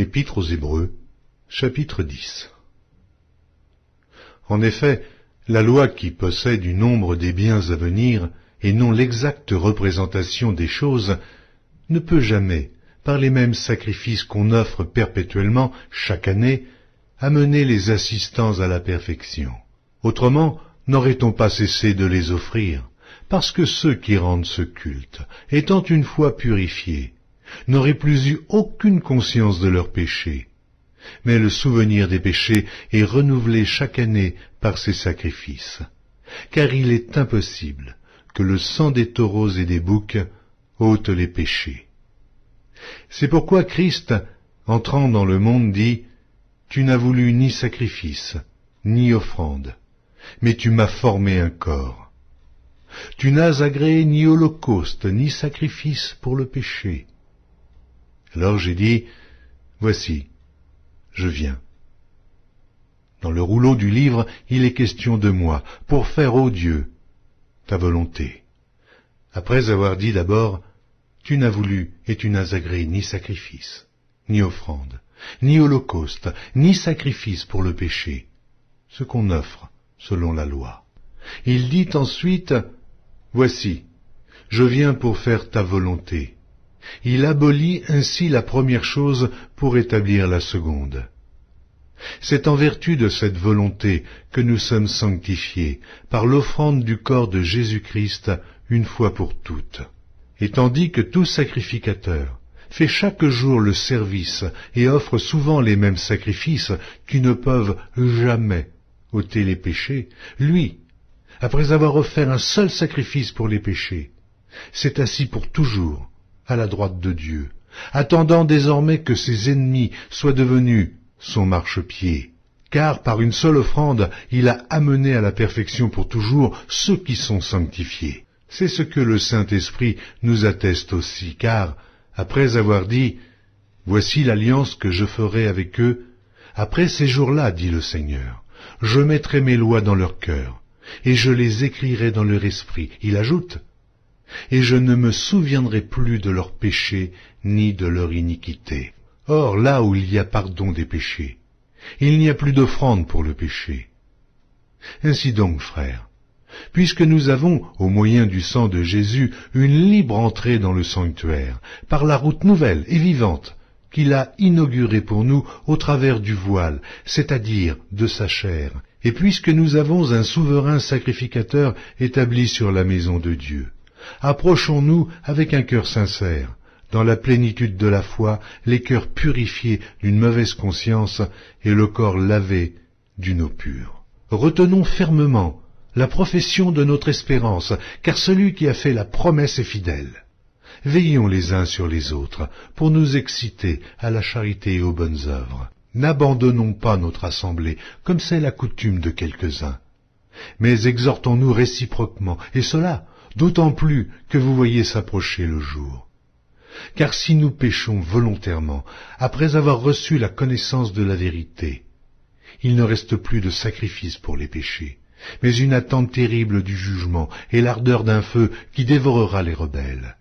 Épître aux Hébreux, chapitre 10. En effet, la loi qui possède du nombre des biens à venir, et non l'exacte représentation des choses, ne peut jamais, par les mêmes sacrifices qu'on offre perpétuellement chaque année, amener les assistants à la perfection. Autrement, n'aurait-on pas cessé de les offrir, parce que ceux qui rendent ce culte, étant une fois purifiés, n'auraient plus eu aucune conscience de leurs péchés. Mais le souvenir des péchés est renouvelé chaque année par ces sacrifices, car il est impossible que le sang des taureaux et des boucs ôte les péchés. C'est pourquoi Christ, entrant dans le monde, dit « Tu n'as voulu ni sacrifice, ni offrande, mais tu m'as formé un corps. Tu n'as agréé ni holocauste, ni sacrifice pour le péché. » Alors j'ai dit « Voici, je viens. » Dans le rouleau du livre, il est question de moi, pour faire, ô Dieu, ta volonté. Après avoir dit d'abord, tu n'as voulu et tu n'as agréé ni sacrifice, ni offrande, ni holocauste, ni sacrifice pour le péché, ce qu'on offre selon la loi. Il dit ensuite, voici, je viens pour faire ta volonté. Il abolit ainsi la première chose pour établir la seconde. C'est en vertu de cette volonté que nous sommes sanctifiés par l'offrande du corps de Jésus-Christ une fois pour toutes. Et tandis que tout sacrificateur fait chaque jour le service et offre souvent les mêmes sacrifices qui ne peuvent jamais ôter les péchés, lui, après avoir offert un seul sacrifice pour les péchés, s'est assis pour toujours à la droite de Dieu, attendant désormais que ses ennemis soient devenus son marchepied, car par une seule offrande, il a amené à la perfection pour toujours ceux qui sont sanctifiés. C'est ce que le Saint-Esprit nous atteste aussi, car, après avoir dit « Voici l'alliance que je ferai avec eux, après ces jours-là, dit le Seigneur, je mettrai mes lois dans leur cœur, et je les écrirai dans leur esprit. » Il ajoute « Et je ne me souviendrai plus de leurs péchés ni de leur iniquité. » Or, là où il y a pardon des péchés, il n'y a plus d'offrande pour le péché. Ainsi donc, frères, puisque nous avons, au moyen du sang de Jésus, une libre entrée dans le sanctuaire, par la route nouvelle et vivante qu'il a inaugurée pour nous au travers du voile, c'est-à-dire de sa chair, et puisque nous avons un souverain sacrificateur établi sur la maison de Dieu, approchons-nous avec un cœur sincère, dans la plénitude de la foi, les cœurs purifiés d'une mauvaise conscience et le corps lavé d'une eau pure. Retenons fermement la profession de notre espérance, car celui qui a fait la promesse est fidèle. Veillons les uns sur les autres, pour nous exciter à la charité et aux bonnes œuvres. N'abandonnons pas notre assemblée, comme c'est la coutume de quelques-uns, mais exhortons-nous réciproquement, et cela d'autant plus que vous voyez s'approcher le jour. Car si nous péchons volontairement, après avoir reçu la connaissance de la vérité, il ne reste plus de sacrifice pour les péchés, mais une attente terrible du jugement et l'ardeur d'un feu qui dévorera les rebelles.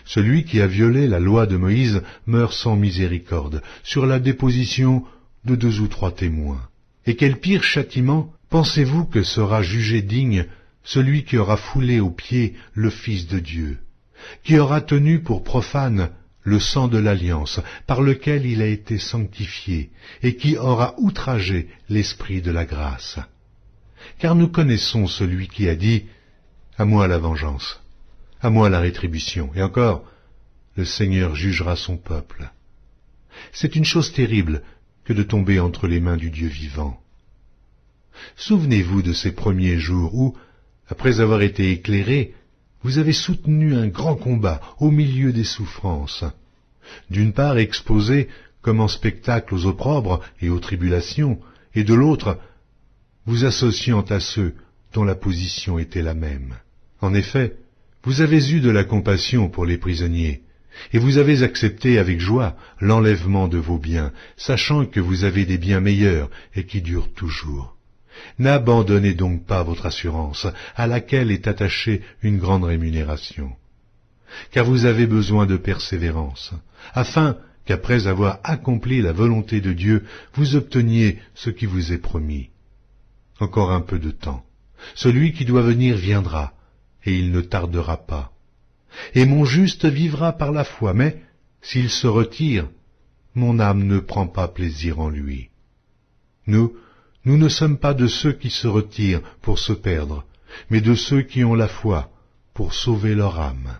Celui qui a violé la loi de Moïse meurt sans miséricorde, sur la déposition de 2 ou 3 témoins. Et quel pire châtiment pensez-vous que sera jugé digne celui qui aura foulé aux pieds le Fils de Dieu, qui aura tenu pour profane le sang de l'alliance par lequel il a été sanctifié, et qui aura outragé l'Esprit de la grâce. Car nous connaissons celui qui a dit « À moi la vengeance, à moi la rétribution », et encore « Le Seigneur jugera son peuple ». C'est une chose terrible que de tomber entre les mains du Dieu vivant. Souvenez-vous de ces premiers jours où, après avoir été éclairés, vous avez soutenu un grand combat au milieu des souffrances. D'une part exposé comme en spectacle aux opprobres et aux tribulations, et de l'autre, vous associant à ceux dont la position était la même. En effet, vous avez eu de la compassion pour les prisonniers, et vous avez accepté avec joie l'enlèvement de vos biens, sachant que vous avez des biens meilleurs et qui durent toujours. N'abandonnez donc pas votre assurance, à laquelle est attachée une grande rémunération. Car vous avez besoin de persévérance, afin qu'après avoir accompli la volonté de Dieu, vous obteniez ce qui vous est promis. Encore un peu de temps. Celui qui doit venir viendra, et il ne tardera pas. Et mon juste vivra par la foi, mais s'il se retire, mon âme ne prend pas plaisir en lui. Nous ne sommes pas de ceux qui se retirent pour se perdre, mais de ceux qui ont la foi pour sauver leur âme.